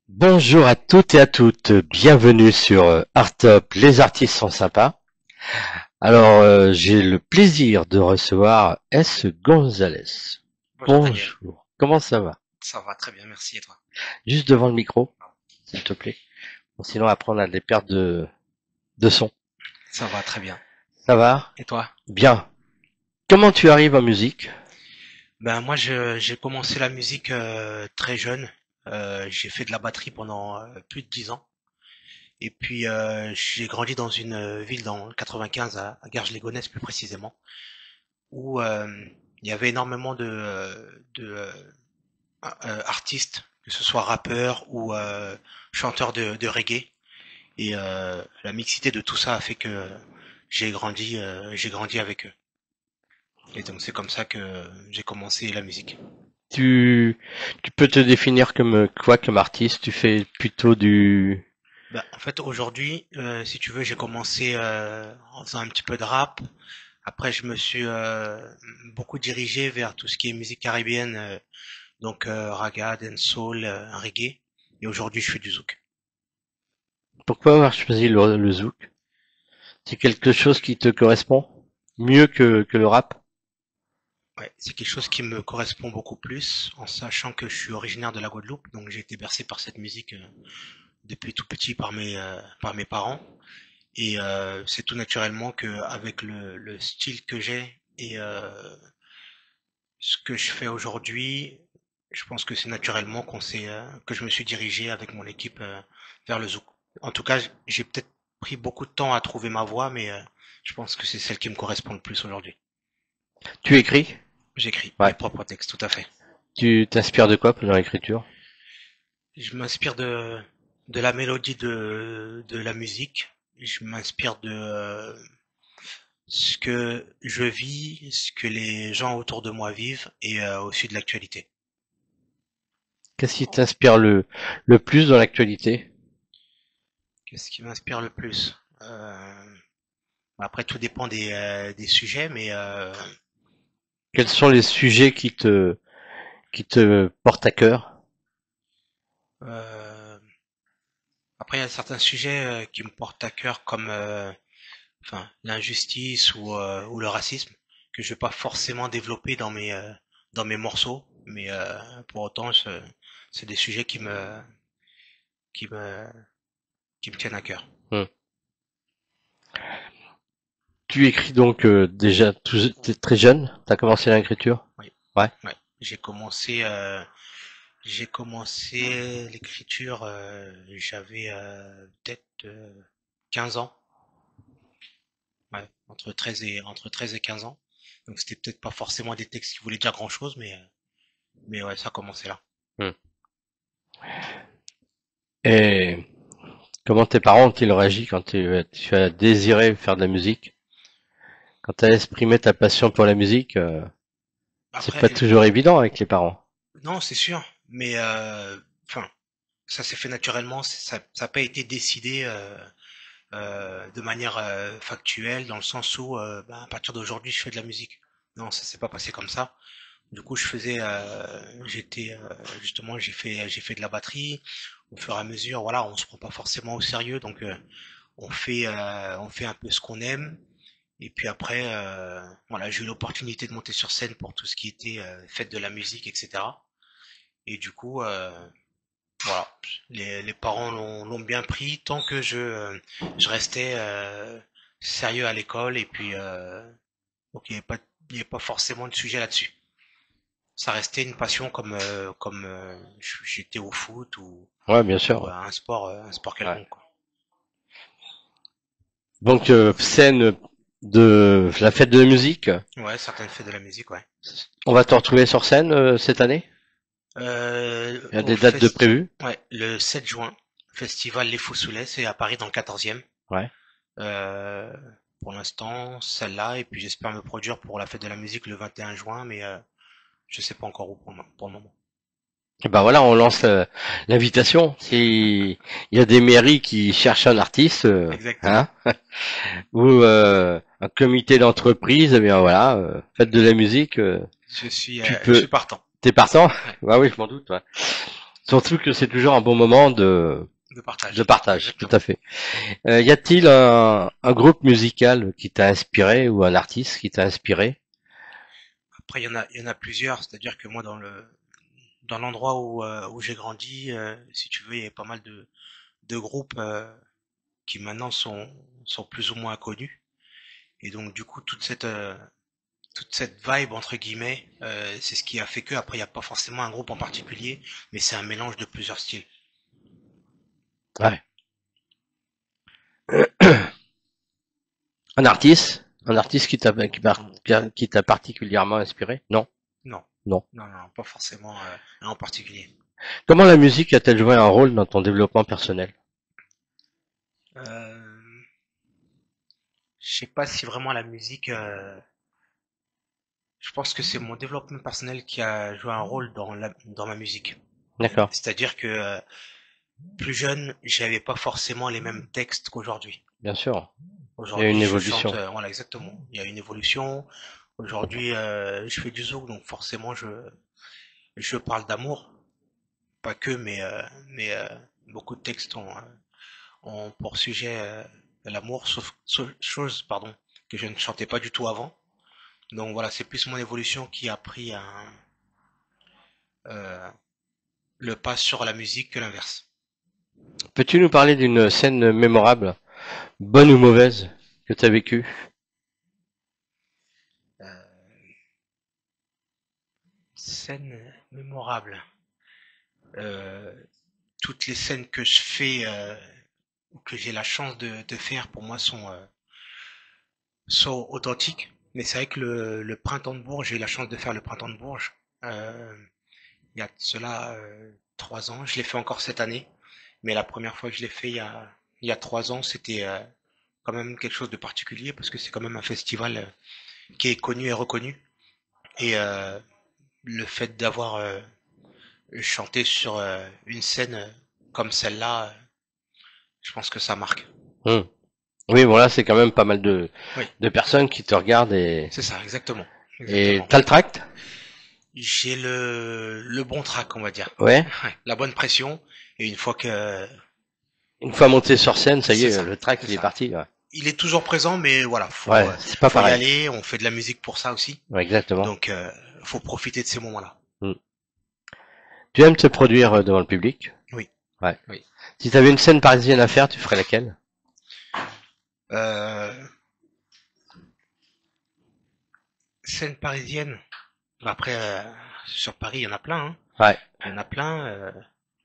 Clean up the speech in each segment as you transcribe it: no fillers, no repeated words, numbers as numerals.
Bonjour à toutes et à toutes, bienvenue sur Art Top, les artistes sont sympas. Alors, j'ai le plaisir de recevoir S. Gonzalez. Bonjour Daniel, Bonjour, comment ça va? ça va très bien, merci et toi? Juste devant le micro, s'il te plaît. Bon, sinon, après, on a des pertes de son. Ça va très bien. Ça va? Et toi? Bien. Comment tu arrives en musique? Ben moi j'ai commencé la musique très jeune. J'ai fait de la batterie pendant plus de 10 ans. Et puis j'ai grandi dans une ville dans le 95 à Garges-les-Gonesse plus précisément, où il y avait énormément de artistes, que ce soit rappeurs ou chanteurs de reggae. Et la mixité de tout ça a fait que j'ai grandi avec eux. Et donc c'est comme ça que j'ai commencé la musique. Tu, tu peux te définir comme quoi comme artiste? Tu fais plutôt du... Bah, en fait aujourd'hui, si tu veux, j'ai commencé en faisant un petit peu de rap. Après, je me suis beaucoup dirigé vers tout ce qui est musique caribéenne, donc raga, dancehall, reggae. Et aujourd'hui, je fais du zouk. Pourquoi avoir choisi le zouk? C'est quelque chose qui te correspond mieux que le rap? Ouais, c'est quelque chose qui me correspond beaucoup plus, en sachant que je suis originaire de la Guadeloupe, donc j'ai été bercé par cette musique depuis tout petit par mes parents. Et c'est tout naturellement que avec le style que j'ai et ce que je fais aujourd'hui, je pense que c'est naturellement que je me suis dirigé avec mon équipe vers le zouk. En tout cas, j'ai peut-être pris beaucoup de temps à trouver ma voie, mais je pense que c'est celle qui me correspond le plus aujourd'hui. Tu écris? J'écris mes Ouais. propres textes, tout à fait. Tu t'inspires de quoi pendant l'écriture? Je m'inspire de la mélodie de la musique. Je m'inspire de ce que je vis, ce que les gens autour de moi vivent et aussi de l'actualité. Qu'est-ce qui t'inspire le plus dans l'actualité? Qu'est-ce qui m'inspire le plus? Après, tout dépend des sujets, mais Quels sont les sujets qui te portent à cœur? euh, après, il y a certains sujets qui me portent à cœur, comme enfin, l'injustice ou le racisme, que je vais pas forcément développer dans mes morceaux, mais pour autant, c'est des sujets qui me, qui me tiennent à cœur. Hmm. Tu écris donc déjà t'es très jeune? T'as commencé l'écriture? Oui, Ouais. ouais. J'ai commencé l'écriture, j'avais peut-être 15 ans, ouais, entre 13 et 15 ans. Donc c'était peut-être pas forcément des textes qui voulaient dire grand-chose, mais ouais, ça a commencé là. Hmm. Et comment tes parents ont-ils réagi quand tu as désiré faire de la musique? Quand tu as exprimé ta passion pour la musique, c'est Après, pas toujours évident avec les parents. non, c'est sûr, mais enfin, ça s'est fait naturellement, ça n'a pas été décidé de manière factuelle, dans le sens où, ben, à partir d'aujourd'hui, je fais de la musique. Non, ça s'est pas passé comme ça. Du coup, justement, j'ai fait de la batterie. Au fur et à mesure, voilà, on se prend pas forcément au sérieux, donc on fait un peu ce qu'on aime. Et puis après, voilà, j'ai eu l'opportunité de monter sur scène pour tout ce qui était fête de la musique, etc. Et du coup, voilà, les parents l'ont bien pris tant que je restais sérieux à l'école et puis donc il y avait pas forcément de sujet là-dessus. Ça restait une passion comme j'étais au foot Ouais, bien ou sûr. à un sport Ouais. quelconque, quoi. Donc scène de la fête de la musique. Ouais, certaines fêtes de la musique, ouais. On va te retrouver sur scène cette année? Il y a Au des dates de prévues? ouais, le 7 juin, festival Les Fous Soulets, c'est à Paris dans le 14e. Ouais. Euh, pour l'instant, celle-là, et puis j'espère me produire pour la fête de la musique le 21 juin, mais je sais pas encore où pour le moment. Et ben voilà, on lance l'invitation. Si il y a des mairies qui cherchent un artiste, Exactement. hein, ou un comité d'entreprise, eh bien voilà, faites de la musique, tu Je suis peux. partant. T'es partant? Ouais. Bah oui, je m'en doute. Ouais. Surtout que c'est toujours un bon moment de de partage. partage, tout Exactement. à fait. Y a-t-il un groupe musical qui t'a inspiré ou un artiste qui t'a inspiré? Après, il y en a plusieurs. C'est-à-dire que moi, dans l'endroit où j'ai grandi, si tu veux, il y a pas mal de groupes qui maintenant sont plus ou moins connus. Et donc, du coup, toute cette vibe, entre guillemets, c'est ce qui a fait que, après, il n'y a pas forcément un groupe en particulier, mais c'est un mélange de plusieurs styles. Ouais. Un artiste qui t'a particulièrement inspiré? Non, Non, non. non, pas forcément un en particulier. Comment la musique a-t-elle joué un rôle dans ton développement personnel? Euh, je sais pas si vraiment la musique, je pense que c'est mon développement personnel qui a joué un rôle dans ma musique. D'accord, C'est-à-dire que plus jeune, j'avais pas forcément les mêmes textes qu'aujourd'hui. bien sûr. Il y a une Aujourd'hui, je chante, évolution. voilà, exactement. Il y a une évolution. Aujourd'hui, je fais du zouk, donc forcément, je parle d'amour, pas que, mais beaucoup de textes ont pour sujet l'amour, chose, pardon, que je ne chantais pas du tout avant. Donc voilà, c'est plus mon évolution qui a pris euh, le pas sur la musique que l'inverse. Peux-tu nous parler d'une scène mémorable, bonne ou mauvaise, que tu as vécue? Euh, scène mémorable. Euh, toutes les scènes que je fais ou que j'ai la chance de faire pour moi sont authentiques. Mais c'est vrai que le printemps de Bourges, j'ai eu la chance de faire le printemps de Bourges. Euh, il y a de cela 3 ans. Je l'ai fait encore cette année. Mais la première fois que je l'ai fait il y a 3 ans, c'était quand même quelque chose de particulier parce que c'est quand même un festival qui est connu et reconnu. Et le fait d'avoir chanté sur une scène comme celle-là, je pense que ça marque. Hmm. Oui, voilà, c'est quand même pas mal Oui, de personnes qui te regardent c'est ça, exactement. et Exactement. t'as le tract? J'ai le bon track, on va dire. Ouais. Ouais, la bonne pression. Et une fois que... Une fois monté sur scène, ça y C'est est, ça, le tract c'est il est ça. parti. Ouais, Il est toujours présent, mais voilà, ouais, c'est pas faut y pareil. aller. On fait de la musique pour ça aussi. Ouais, exactement. Donc, faut profiter de ces moments-là. Hmm. Tu aimes te produire devant le public? Oui, Ouais. oui. Si t'avais une scène parisienne à faire, tu ferais laquelle? Euh, scène parisienne. Après, sur Paris, il y en a plein, hein. Ouais. Il y en a plein.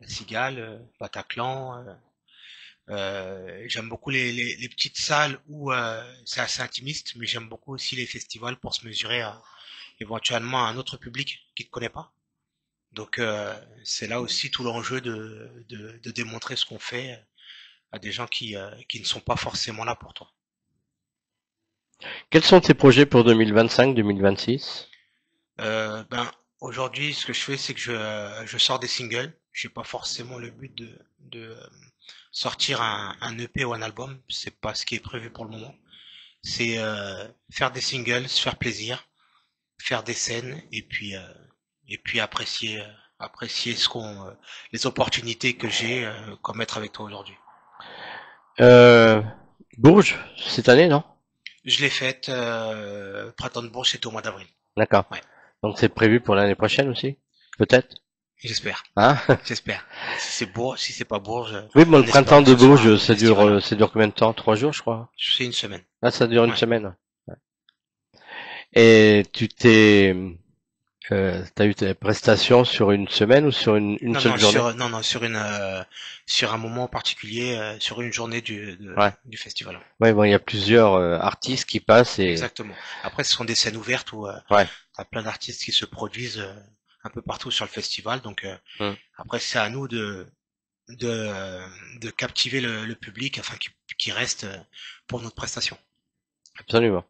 La Cigale, Bataclan. J'aime beaucoup les petites salles où c'est assez intimiste, mais j'aime beaucoup aussi les festivals pour se mesurer à éventuellement à un autre public qui ne connaît pas. Donc c'est là aussi tout l'enjeu de démontrer ce qu'on fait à des gens qui ne sont pas forcément là pour toi. Quels sont tes projets pour 2025-2026? Ben aujourd'hui, ce que je fais, c'est que je sors des singles. J'ai pas forcément le but de sortir un EP ou un album. C'est pas ce qui est prévu pour le moment. C'est faire des singles, se faire plaisir, faire des scènes et puis apprécier les opportunités que j'ai comme être avec toi aujourd'hui. Euh, Bourges, cette année, non? Je l'ai faite Printemps de Bourges, c'était au mois d'avril. D'accord. Ouais, Donc c'est prévu pour l'année prochaine aussi? Peut-être? j'espère, Hein? j'espère. Si c'est Bourges, si c'est pas Bourges, Oui, bon, le en espérant printemps que de ce soit Bourges, un festival. ça dure combien de temps? 3 jours, je crois. C'est une semaine. Là, ça dure une Ouais. semaine. Et t'as eu tes prestations sur une semaine ou sur une Non, seule non, journée? sur un moment particulier, sur une journée Ouais. du festival. Ouais, bon, il y a plusieurs artistes qui passent et Exactement. Après, ce sont des scènes ouvertes où ouais. t'as plein d'artistes qui se produisent un peu partout sur le festival. Donc Hmm. après, c'est à nous de captiver le public afin qu'il reste pour notre prestation. Absolument.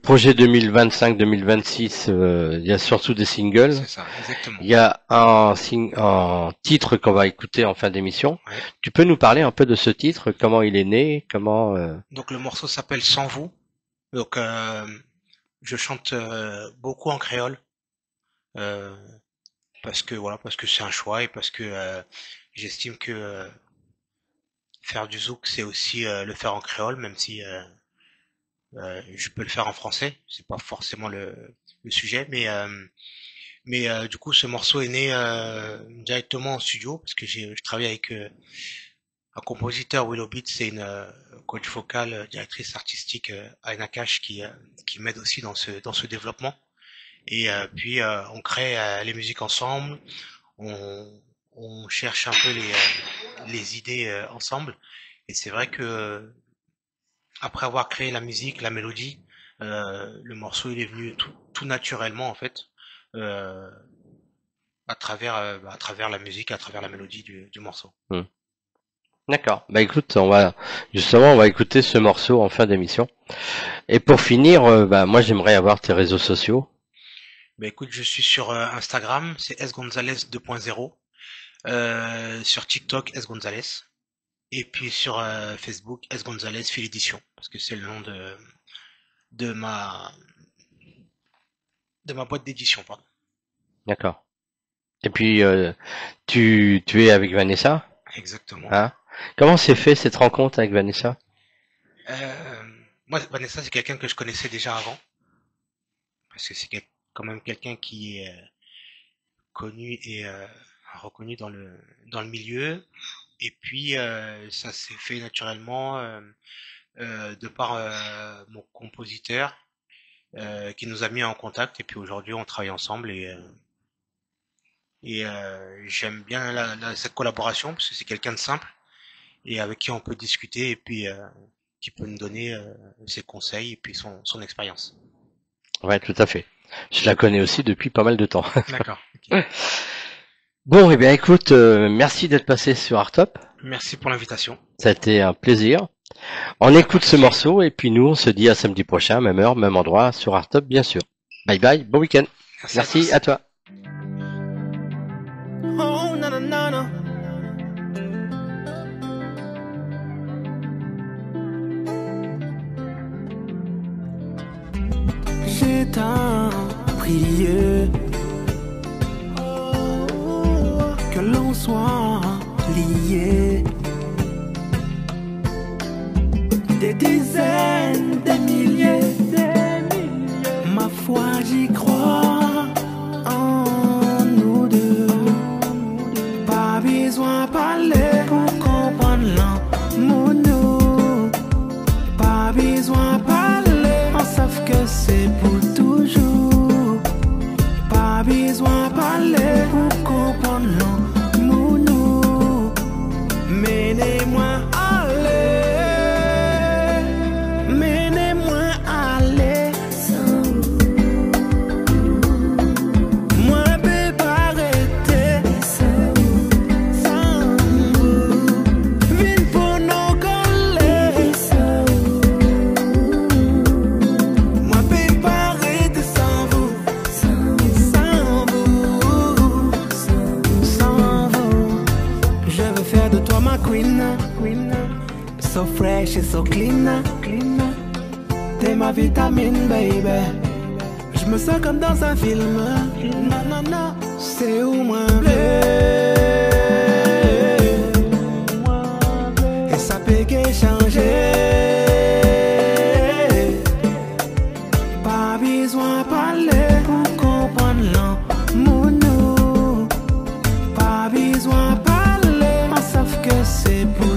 Projet 2025-2026, il y a surtout des singles. C'est ça, exactement. Il y a un titre qu'on va écouter en fin d'émission. Ouais. Tu peux nous parler un peu de ce titre, comment il est né, comment Donc le morceau s'appelle Sans vous. Donc je chante beaucoup en créole. Euh, parce que voilà, parce que c'est un choix et parce que j'estime que faire du zouk, c'est aussi le faire en créole, même si je peux le faire en français. C'est pas forcément le sujet, mais du coup, ce morceau est né directement en studio parce que je travaille avec un compositeur, Willow Beat, c'est une coach vocale, directrice artistique à Nakash qui m'aide aussi dans ce développement. Et puis on crée les musiques ensemble, on cherche un peu les idées ensemble. Et c'est vrai que après avoir créé la musique, la mélodie, le morceau il est venu tout naturellement en fait, euh, à travers la musique, à travers la mélodie du morceau. Hmm. D'accord. Bah écoute, on va écouter ce morceau en fin d'émission. Et pour finir, moi j'aimerais avoir tes réseaux sociaux. Bah écoute, je suis sur Instagram, c'est sgonzales 2.0, sur TikTok sgonzales, et puis sur Facebook sgonzales Fil Édition, parce que c'est le nom de ma de ma boîte d'édition, pardon. D'accord. Et puis tu es avec Vanessa, Exactement. hein? Comment s'est fait cette rencontre avec Vanessa? Euh, Moi, Vanessa, c'est quelqu'un que je connaissais déjà avant, parce que c'est quand même quelqu'un qui est connu et reconnu dans le milieu. Et puis, ça s'est fait naturellement de par mon compositeur qui nous a mis en contact. Et puis aujourd'hui, on travaille ensemble et j'aime bien cette collaboration parce que c'est quelqu'un de simple et avec qui on peut discuter et puis qui peut nous donner ses conseils et puis son expérience. Ouais, tout à fait. Je la connais aussi depuis pas mal de temps. D'accord. Okay. Bon, eh bien écoute, merci d'être passé sur Artop. Merci pour l'invitation. Ça a été un plaisir. On écoute ce morceau et puis nous, on se dit à samedi prochain, même heure, même endroit, sur Artop, bien sûr. Bye bye, bon week-end. Merci à toi. Oh, na, na, na, na. J'ai tant prié que l'on soit lié. Des dizaines, des milliers. Ma foi, j'y crois en nous deux. Pas besoin de parler pour comprendre l'amour nous. Pas besoin de parler, on sait que c'est pour toujours. Pas besoin de parler pour comprendre l'amour nous. Menez-moi aller. So fresh et so clean, t'es ma vitamine, baby. Je me sens comme dans un film. Non, non, non, c'est où moi et ça peut changer. Pas besoin de parler pour comprendre l'amour nous. Pas besoin de parler, on sait que c'est pour